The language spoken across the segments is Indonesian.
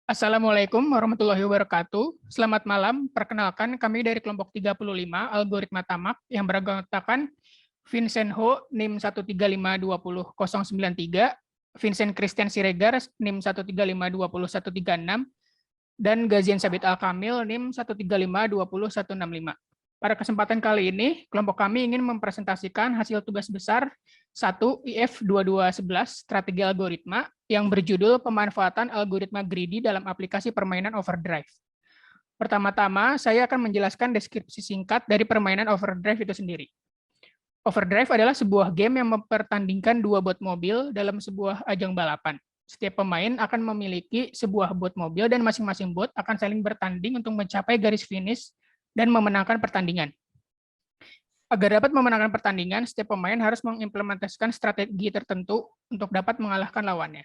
Assalamualaikum warahmatullahi wabarakatuh. Selamat malam. Perkenalkan, kami dari kelompok 35 Algoritma Tamak yang beranggotakan Vincent Ho NIM 13520.093, Vincent Christian Siregar NIM 13520.136, dan Gazian Sabit Al-Kamil NIM 13520.165. Pada kesempatan kali ini, kelompok kami ingin mempresentasikan hasil tugas besar 1 IF 2211 Strategi Algoritma yang berjudul Pemanfaatan Algoritma Greedy dalam Aplikasi Permainan Overdrive. Pertama-tama, saya akan menjelaskan deskripsi singkat dari permainan Overdrive itu sendiri. Overdrive adalah sebuah game yang mempertandingkan dua bot mobil dalam sebuah ajang balapan. Setiap pemain akan memiliki sebuah bot mobil dan masing-masing bot akan saling bertanding untuk mencapai garis finish dan memenangkan pertandingan. Agar dapat memenangkan pertandingan, setiap pemain harus mengimplementasikan strategi tertentu untuk dapat mengalahkan lawannya.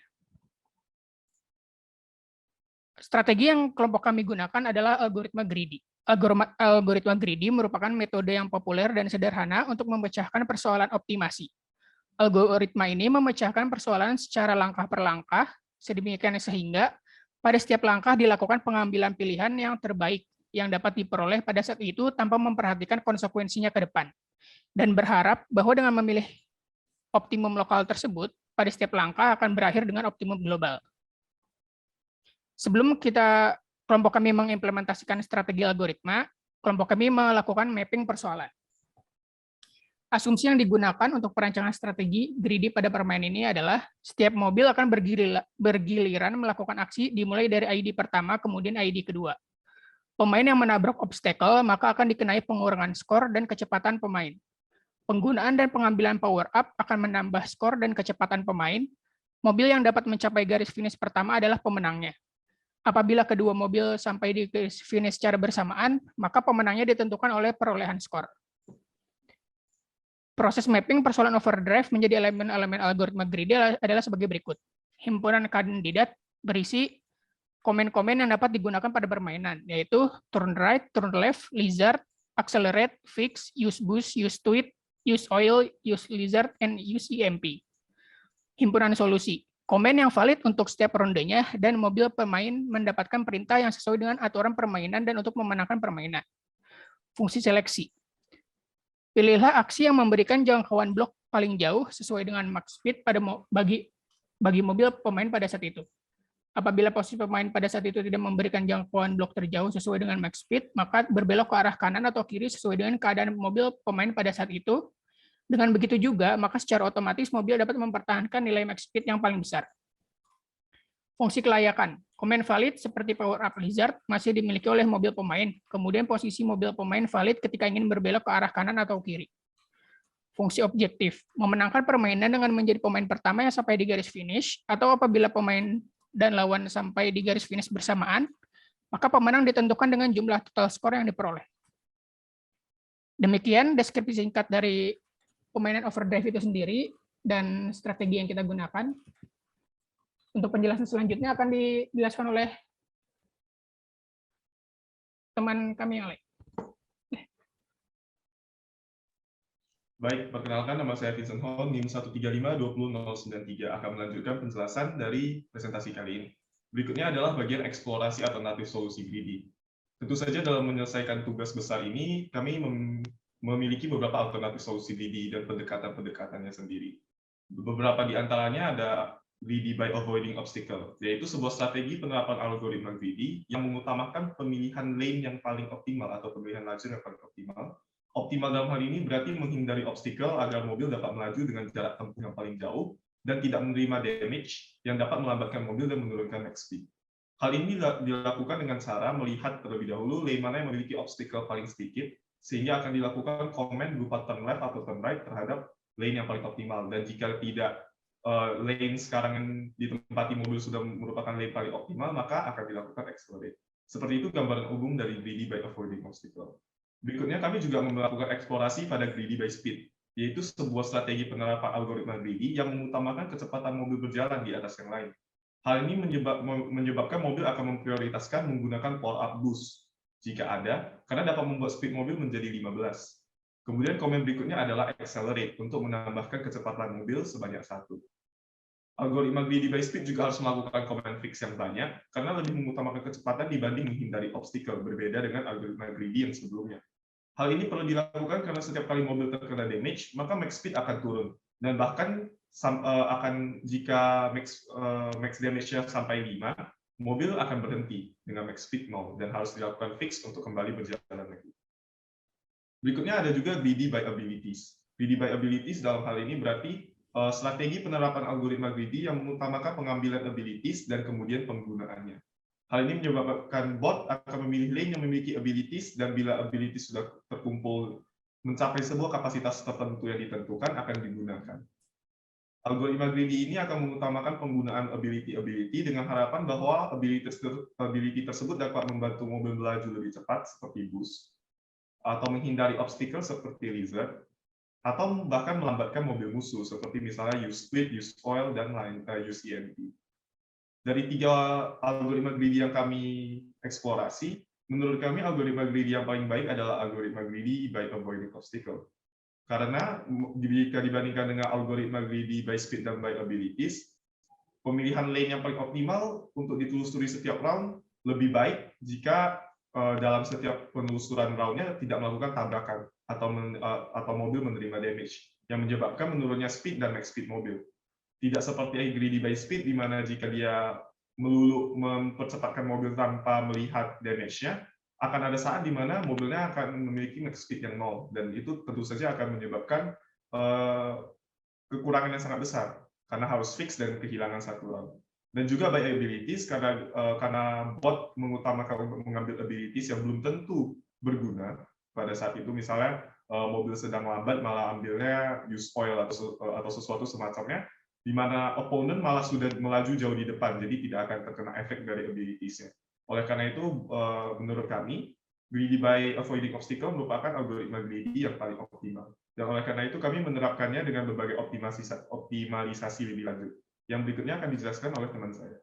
Strategi yang kelompok kami gunakan adalah algoritma greedy. Algoritma greedy merupakan metode yang populer dan sederhana untuk memecahkan persoalan optimasi. Algoritma ini memecahkan persoalan secara langkah per langkah, sedemikian sehingga pada setiap langkah dilakukan pengambilan pilihan yang terbaik yang dapat diperoleh pada saat itu tanpa memperhatikan konsekuensinya ke depan. Dan berharap bahwa dengan memilih optimum lokal tersebut, pada setiap langkah akan berakhir dengan optimum global. Sebelum kelompok kami mengimplementasikan strategi algoritma, kelompok kami melakukan mapping persoalan. Asumsi yang digunakan untuk perancangan strategi greedy pada permainan ini adalah setiap mobil akan bergiliran melakukan aksi dimulai dari ID pertama kemudian ID kedua. Pemain yang menabrak obstacle maka akan dikenai pengurangan skor dan kecepatan pemain. Penggunaan dan pengambilan power up akan menambah skor dan kecepatan pemain. Mobil yang dapat mencapai garis finish pertama adalah pemenangnya. Apabila kedua mobil sampai di garis finish secara bersamaan, maka pemenangnya ditentukan oleh perolehan skor. Proses mapping persoalan overdrive menjadi elemen-elemen algoritma greedy adalah sebagai berikut. Himpunan kandidat berisi komen-komen yang dapat digunakan pada permainan, yaitu turn right, turn left, lizard, accelerate, fix, use boost, use tweet, use oil, use lizard, and use EMP. Himpunan solusi. Komen yang valid untuk setiap rondenya dan mobil pemain mendapatkan perintah yang sesuai dengan aturan permainan dan untuk memenangkan permainan. Fungsi seleksi. Pilihlah aksi yang memberikan jangkauan blok paling jauh sesuai dengan max speed bagi mobil pemain pada saat itu. Apabila posisi pemain pada saat itu tidak memberikan jangkauan blok terjauh sesuai dengan max speed, maka berbelok ke arah kanan atau kiri sesuai dengan keadaan mobil pemain pada saat itu. Dengan begitu juga, maka secara otomatis mobil dapat mempertahankan nilai max speed yang paling besar. Fungsi kelayakan. Komen valid seperti power up lizard masih dimiliki oleh mobil pemain. Kemudian posisi mobil pemain valid ketika ingin berbelok ke arah kanan atau kiri. Fungsi objektif. Memenangkan permainan dengan menjadi pemain pertama yang sampai di garis finish, atau apabila pemain dan lawan sampai di garis finish bersamaan, maka pemenang ditentukan dengan jumlah total skor yang diperoleh. Demikian deskripsi singkat dari permainan overdrive itu sendiri dan strategi yang kita gunakan. Untuk penjelasan selanjutnya akan dijelaskan oleh teman kami yang lain. Baik, perkenalkan nama saya Vincent Ho, NIM 13520.093, akan melanjutkan penjelasan dari presentasi kali ini. Berikutnya adalah bagian eksplorasi alternatif solusi greedy. Tentu saja dalam menyelesaikan tugas besar ini, kami memiliki beberapa alternatif solusi greedy dan pendekatan-pendekatannya sendiri. Beberapa di antaranya ada greedy by avoiding obstacle, yaitu sebuah strategi penerapan algoritma greedy yang mengutamakan pemilihan lane yang paling optimal atau pemilihan lajur yang paling optimal. Optimal dalam hal ini berarti menghindari obstacle agar mobil dapat melaju dengan jarak tempuh yang paling jauh dan tidak menerima damage yang dapat melambatkan mobil dan menurunkan max speed. Hal ini dilakukan dengan cara melihat terlebih dahulu lane mana yang memiliki obstacle paling sedikit, sehingga akan dilakukan komen berupa turn left atau turn right terhadap lane yang paling optimal. Dan jika tidak lane sekarang yang ditempati mobil sudah merupakan lane paling optimal, maka akan dilakukan accelerate. Seperti itu gambaran umum dari greedy by avoiding obstacle. Berikutnya kami juga melakukan eksplorasi pada greedy by speed, yaitu sebuah strategi penerapan algoritma greedy yang mengutamakan kecepatan mobil berjalan di atas yang lain. Hal ini menyebabkan mobil akan memprioritaskan menggunakan power up boost jika ada, karena dapat membuat speed mobil menjadi 15. Kemudian komen berikutnya adalah accelerate untuk menambahkan kecepatan mobil sebanyak 1. Algoritma greedy by speed juga harus melakukan command fix yang banyak, karena lebih mengutamakan kecepatan dibanding menghindari obstacle, berbeda dengan algoritma greedy yang sebelumnya. Hal ini perlu dilakukan karena setiap kali mobil terkena damage, maka max speed akan turun. Dan bahkan akan jika max damage-nya sampai 5, mobil akan berhenti dengan max speed 0 dan harus dilakukan fix untuk kembali berjalan lagi. Berikutnya ada juga greedy by abilities. Greedy by abilities dalam hal ini berarti strategi penerapan algoritma greedy yang mengutamakan pengambilan abilities dan kemudian penggunaannya. Hal ini menyebabkan bot akan memilih lane yang memiliki abilities, dan bila abilities sudah terkumpul mencapai sebuah kapasitas tertentu yang ditentukan akan digunakan. Algoritma greedy ini akan mengutamakan penggunaan ability dengan harapan bahwa ability tersebut dapat membantu mobil melaju lebih cepat seperti boost, atau menghindari obstacle seperti lizard, atau bahkan melambatkan mobil musuh seperti misalnya use split, use oil, dan use EMP. Dari 3 algoritma greedy yang kami eksplorasi, menurut kami algoritma greedy yang paling baik adalah algoritma greedy by avoiding obstacle. Karena jika dibandingkan dengan algoritma greedy by speed dan by abilities, pemilihan lane yang paling optimal untuk ditelusuri setiap round lebih baik jika dalam setiap penelusuran roundnya tidak melakukan tabrakan atau mobil menerima damage yang menyebabkan menurunnya speed dan max speed mobil. Tidak seperti greedy by speed, di mana jika dia melulu mempercepatkan mobil tanpa melihat damage-nya, akan ada saat di mana mobilnya akan memiliki max speed yang 0, dan itu tentu saja akan menyebabkan kekurangan yang sangat besar, karena harus fix dan kehilangan satu round. Dan juga by abilities, karena bot mengutamakan untuk mengambil abilities yang belum tentu berguna pada saat itu, misalnya mobil sedang lambat malah ambilnya use oil atau sesuatu semacamnya, di mana opponent malah sudah melaju jauh di depan, jadi tidak akan terkena efek dari abilities-nya. Oleh karena itu, menurut kami, greedy by avoiding obstacle merupakan algoritma greedy yang paling optimal. Dan oleh karena itu, kami menerapkannya dengan berbagai optimalisasi lebih lanjut. Yang berikutnya akan dijelaskan oleh teman saya.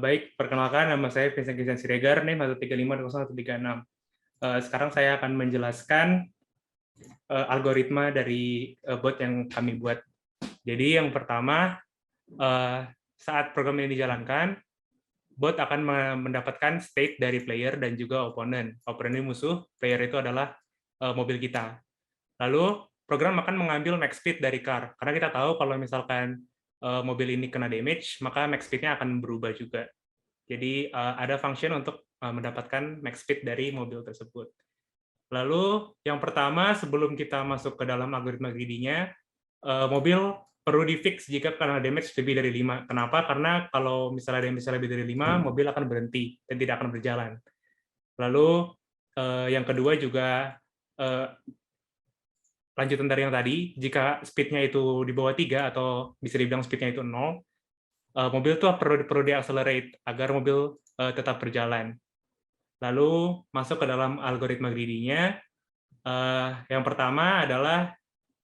Baik, perkenalkan, nama saya Vincent Christian Siregar, NIM 1350136. Sekarang saya akan menjelaskan algoritma dari bot yang kami buat. Jadi yang pertama, saat program ini dijalankan, bot akan mendapatkan state dari player dan juga opponent. Opponent ini musuh, player itu adalah mobil kita. Lalu program akan mengambil max speed dari car, karena kita tahu kalau misalkan mobil ini kena damage, maka max speed-nya akan berubah juga. Jadi ada function untuk mendapatkan max speed dari mobil tersebut. Lalu yang pertama, sebelum kita masuk ke dalam algoritma greedy-nya, mobil perlu di-fix jika kena damage lebih dari 5. Kenapa? Karena kalau misalnya damage lebih dari 5, mobil akan berhenti dan tidak akan berjalan. Lalu yang kedua juga lanjutan dari yang tadi, jika speed-nya itu di bawah 3 atau bisa dibilang speed-nya itu 0, mobil itu perlu di-accelerate agar mobil tetap berjalan. Lalu masuk ke dalam algoritma greedy-nya. Yang pertama adalah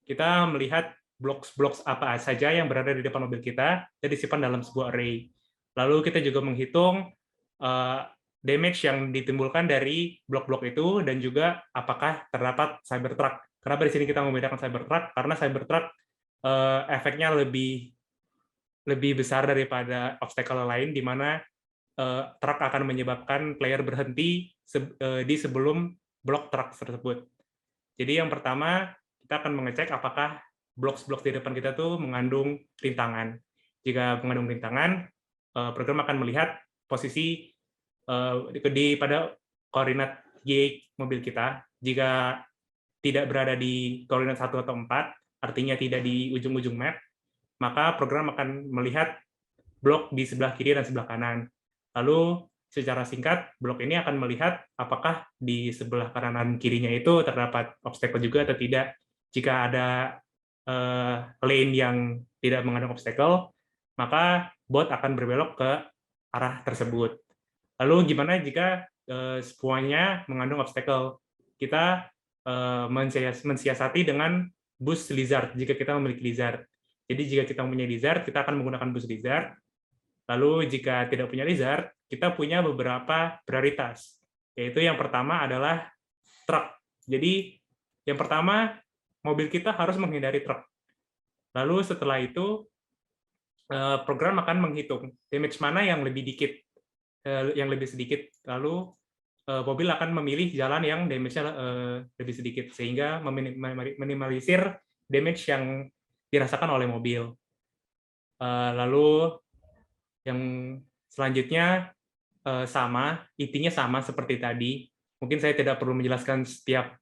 kita melihat blok apa saja yang berada di depan mobil kita dan disimpan dalam sebuah array. Lalu kita juga menghitung damage yang ditimbulkan dari blok-blok itu dan juga apakah terdapat Cybertruck. Kenapa di sini kita membedakan Cybertruck? Karena Cybertruck efeknya lebih besar daripada obstacle lain, di mana truk akan menyebabkan player berhenti di sebelum blok truk tersebut. Jadi yang pertama, kita akan mengecek apakah blok-blok di depan kita tuh mengandung rintangan. Jika mengandung rintangan, program akan melihat posisi pada koordinat Y mobil kita. Jika tidak berada di koordinat 1 atau 4, artinya tidak di ujung-ujung map, maka program akan melihat blok di sebelah kiri dan sebelah kanan. Lalu secara singkat, blok ini akan melihat apakah di sebelah kanan kirinya itu terdapat obstacle juga atau tidak. Jika ada lane yang tidak mengandung obstacle, maka bot akan berbelok ke arah tersebut. Lalu gimana jika semuanya mengandung obstacle? Kita mensiasati dengan boost lizard jika kita memiliki lizard. Jadi jika kita mempunyai lizard, kita akan menggunakan boost lizard. Lalu jika tidak punya lizard, kita punya beberapa prioritas, yaitu yang pertama adalah truk. Jadi yang pertama, mobil kita harus menghindari truk. Lalu setelah itu program akan menghitung damage mana yang lebih sedikit, lalu mobil akan memilih jalan yang damage-nya lebih sedikit, sehingga meminimalisir damage yang dirasakan oleh mobil. Lalu yang selanjutnya intinya sama seperti tadi. Mungkin saya tidak perlu menjelaskan setiap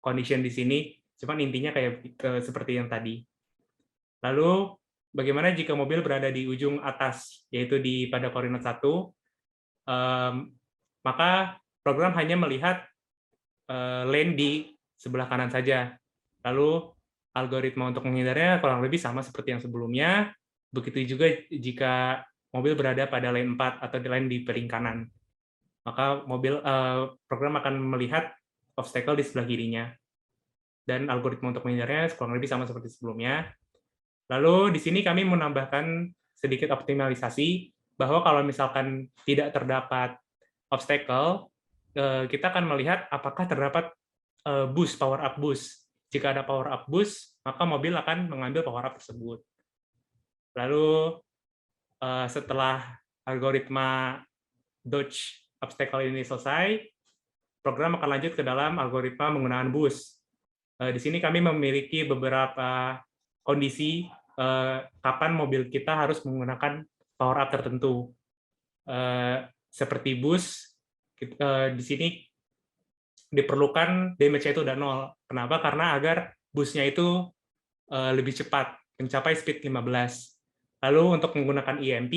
condition di sini, cuman intinya seperti yang tadi. Lalu bagaimana jika mobil berada di ujung atas, yaitu pada koordinat 1, maka program hanya melihat lane di sebelah kanan saja. Lalu algoritma untuk menghindarnya kurang lebih sama seperti yang sebelumnya. Begitu juga jika mobil berada pada lane 4 atau di lane di piring kanan. Maka program akan melihat obstacle di sebelah kirinya. Dan algoritma untuk menghindarnya kurang lebih sama seperti sebelumnya. Lalu di sini kami menambahkan sedikit optimalisasi bahwa kalau misalkan tidak terdapat obstacle, kita akan melihat apakah terdapat boost, power up boost. Jika ada power up boost, maka mobil akan mengambil power up tersebut. Lalu setelah algoritma dodge obstacle ini selesai, program akan lanjut ke dalam algoritma menggunakan boost. Di sini kami memiliki beberapa kondisi kapan mobil kita harus menggunakan power up tertentu. Seperti boost, di sini diperlukan damage-nya itu udah 0. Kenapa? Karena agar boost-nya itu lebih cepat, mencapai speed 15. Lalu untuk menggunakan EMP,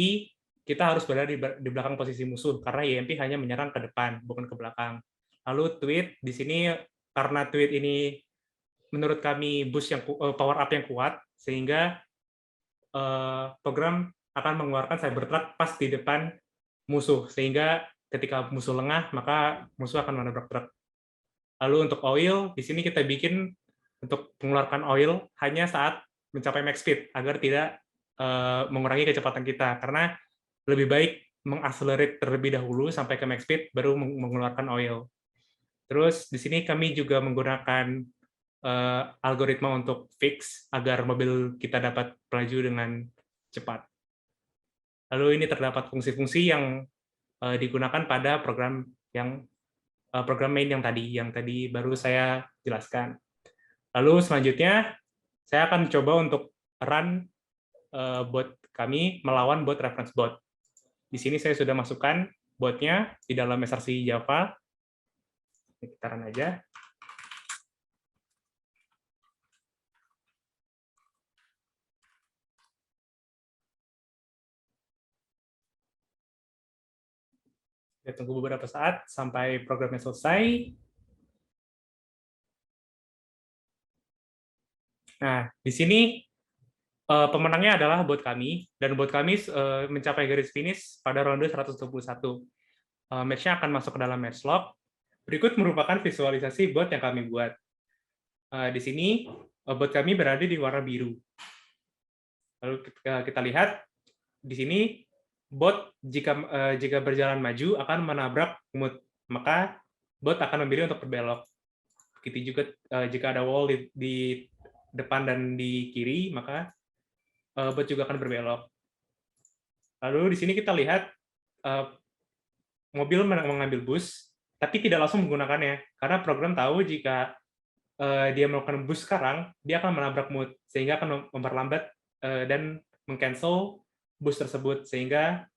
kita harus berada di belakang posisi musuh, karena EMP hanya menyerang ke depan, bukan ke belakang. Lalu tweet, di sini karena tweet ini menurut kami boost yang power up yang kuat, sehingga program akan mengeluarkan Cybertruck pas di depan musuh, sehingga ketika musuh lengah, maka musuh akan menabrak truk. Lalu untuk oil, di sini kita bikin untuk mengeluarkan oil hanya saat mencapai max speed, agar tidak mengurangi kecepatan kita, karena lebih baik mengaccelerate terlebih dahulu sampai ke max speed, baru mengeluarkan oil. Terus di sini kami juga menggunakan algoritma untuk fix agar mobil kita dapat melaju dengan cepat. Lalu ini terdapat fungsi-fungsi yang digunakan pada program main yang tadi baru saya jelaskan. Lalu selanjutnya saya akan coba untuk run bot kami melawan bot reference bot. Di sini saya sudah masukkan botnya di dalam src Java. Kita run aja. Kita tunggu beberapa saat sampai programnya selesai. Nah, di sini pemenangnya adalah bot kami, dan bot kami mencapai garis finish pada ronde 121. Match-nya akan masuk ke dalam match log. Berikut merupakan visualisasi bot yang kami buat. Di sini bot kami berada di warna biru. Lalu kita lihat di sini bot jika berjalan maju akan menabrak mood, maka bot akan memilih untuk berbelok. Begitu juga jika ada wall di depan dan di kiri, maka bot juga akan berbelok. Lalu di sini kita lihat mobil mengambil boost, tapi tidak langsung menggunakannya, karena program tahu jika dia melakukan boost sekarang, dia akan menabrak mood, sehingga akan memperlambat dan meng-cancel boost tersebut, sehingga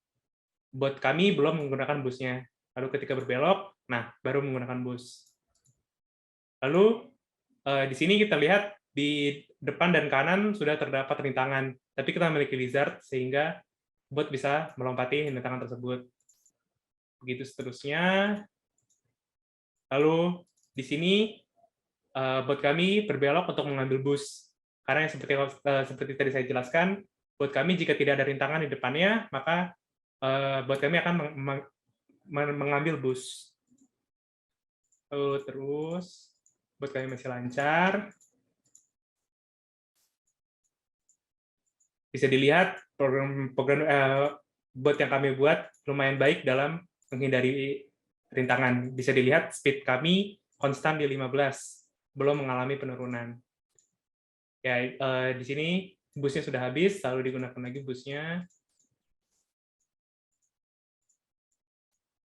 bot kami belum menggunakan boost-nya. Lalu ketika berbelok, nah baru menggunakan boost. Lalu di sini kita lihat di depan dan kanan sudah terdapat rintangan, tapi kita memiliki lizard sehingga bot bisa melompati rintangan tersebut. Begitu seterusnya. Lalu di sini bot kami berbelok untuk mengambil boost. Karena yang seperti tadi saya jelaskan, bot kami jika tidak ada rintangan di depannya, maka bot kami akan mengambil boost. Lalu terus bot kami masih lancar. Bisa dilihat program bot yang kami buat lumayan baik dalam menghindari rintangan. Bisa dilihat speed kami konstan di 15, belum mengalami penurunan. Ya, di sini busnya sudah habis, lalu digunakan lagi busnya.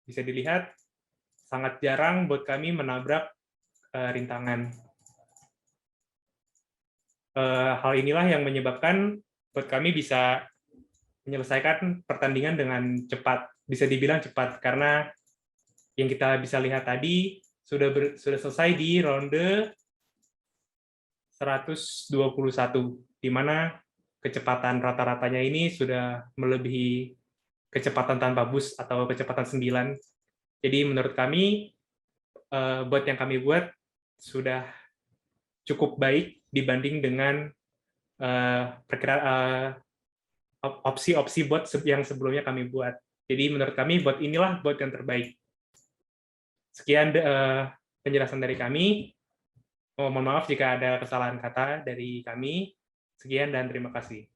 Bisa dilihat, sangat jarang bot kami menabrak rintangan. Hal inilah yang menyebabkan bot kami bisa menyelesaikan pertandingan dengan cepat. Bisa dibilang cepat, karena yang kita bisa lihat tadi sudah selesai di ronde 121, di mana kecepatan rata-ratanya ini sudah melebihi kecepatan tanpa bus atau kecepatan 9. Jadi menurut kami, bot yang kami buat sudah cukup baik dibanding dengan opsi-opsi bot yang sebelumnya kami buat. Jadi menurut kami bot inilah bot yang terbaik. Sekian penjelasan dari kami. Mohon maaf jika ada kesalahan kata dari kami. Sekian dan terima kasih.